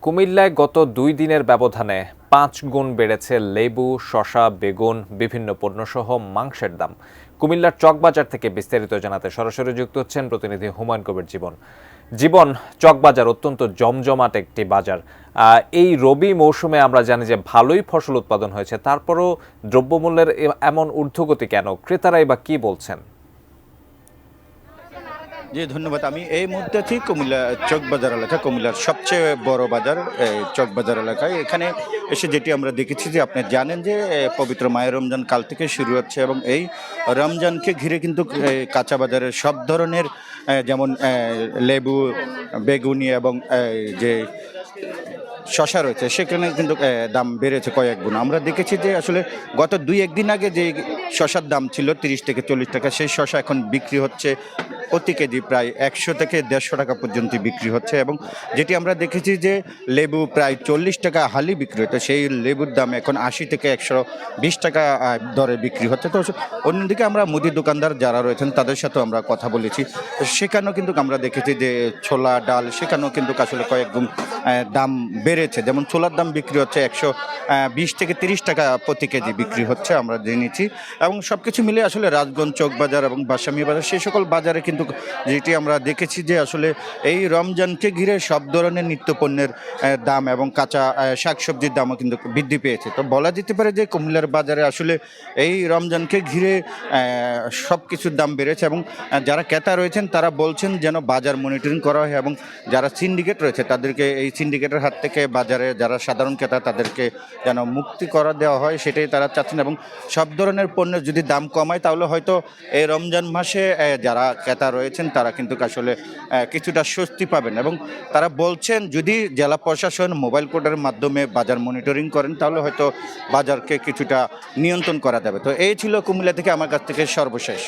কুমিল্লায় গত ২ দিনের ব্যবধানে ৫ গুণ বেড়েছে লেবু, শসা, বেগুন, বিভিন্ন পণ্যসহ মাংসের দাম। কুমিল্লার চকবাজার থেকে বিস্তারিত জানাতে সরাসরি যুক্ত হচ্ছেন প্রতিনিধি হুমায়ুন কবির জীবন। জীবন, চকবাজার অত্যন্ত জমজমাট একটি বাজার। এই রবি মৌসুমে আমরা জানি যে ভালোই ফসল উৎপাদন হয়েছে, তারপরও দ্রব্যমূল্যের এমন ঊর্ধ্বগতি কেন? ক্রেতারাই বা কি বলছেন? জি ধন্যবাদ। আমি এই মুহূর্তে আছি কুমিল্লা চকবাজার এলাকা, কুমিল্লার সবচেয়ে বড় বাজার এই চকবাজার এলাকায়। এখানে এসে যেটি আমরা দেখেছি যে আপনি জানেন যে পবিত্র মায়ের রমজান কাল থেকে শুরু হচ্ছে এবং এই রমজানকে ঘিরে কিন্তু কাঁচা বাজারের সব ধরনের যেমন লেবু, বেগুনি এবং যে শশা রয়েছে সেখানে কিন্তু দাম বেড়েছে কয়েক গুণ। আমরা দেখেছি যে আসলে গত ২-১ দিন আগে যে শশার দাম ছিল ৩০ থেকে ৪০ টাকা, সেই শশা এখন বিক্রি হচ্ছে প্রতি কেজি প্রায় ১০০ থেকে ১৫০ টাকা পর্যন্ত বিক্রি হচ্ছে। এবং যেটি আমরা দেখেছি যে লেবু প্রায় ৪০ টাকা হালি বিক্রি হতো, সেই লেবুর দাম এখন ৮০ থেকে ১২০ টাকা দরে বিক্রি হচ্ছে। তো অন্যদিকে আমরা মুদি দোকানদার যারা রয়েছেন তাদের সাথেও আমরা কথা বলেছি, সেখানেও কিন্তু আমরা দেখেছি যে ছোলা, ডাল সেখানেও কিন্তু আসলে কয়েক গুণ দাম বেড়েছে। যেমন ছোলার দাম বিক্রি হচ্ছে ১২০ থেকে ৩০ টাকা প্রতি কেজি বিক্রি হচ্ছে আমরা জেনেছি। এবং সব কিছু মিলে আসলে রাজগঞ্জ, চকবাজার এবং বাসামি বাজার সেই সকল বাজারে কিন্তু যেটি আমরা দেখেছি যে আসলে এই রমজানকে ঘিরে সব ধরনের নিত্যপণ্যের দাম এবং কাঁচা শাকসবজির দামও কিন্তু বৃদ্ধি পেয়েছে। তো বলা যেতে পারে যে কুমিল্লার বাজারে আসলে এই রমজানকে ঘিরে সব কিছুর দাম বেড়েছে এবং যারা ক্রেতা রয়েছেন তারা বলছেন যেন বাজার মনিটরিং করা হয় এবং যারা সিন্ডিকেট রয়েছে তাদেরকে এই সিন্ডিকেটের হাত থেকে বাজারে যারা সাধারণ ক্রেতা তাদেরকে যেন মুক্তি করা দেওয়া হয়, সেটাই তারা চাচ্ছেন। এবং সব ধরনের পণ্যের যদি দাম কমায় তাহলে হয়তো এই রমজান মাসে যারা ক্রেতা রয়েছেন তারা কিন্তু আসলে কিছুটা স্বস্তি পাবেন। এবং তারা বলছেন যদি জেলা প্রশাসন মোবাইল কোর্টের মাধ্যমে বাজার মনিটরিং করেন তাহলে হয়তো বাজারকে কিছুটা নিয়ন্ত্রণ করা যাবে। তো এই ছিল কুমিল্লা থেকে আমার কাছ থেকে সর্বশেষ।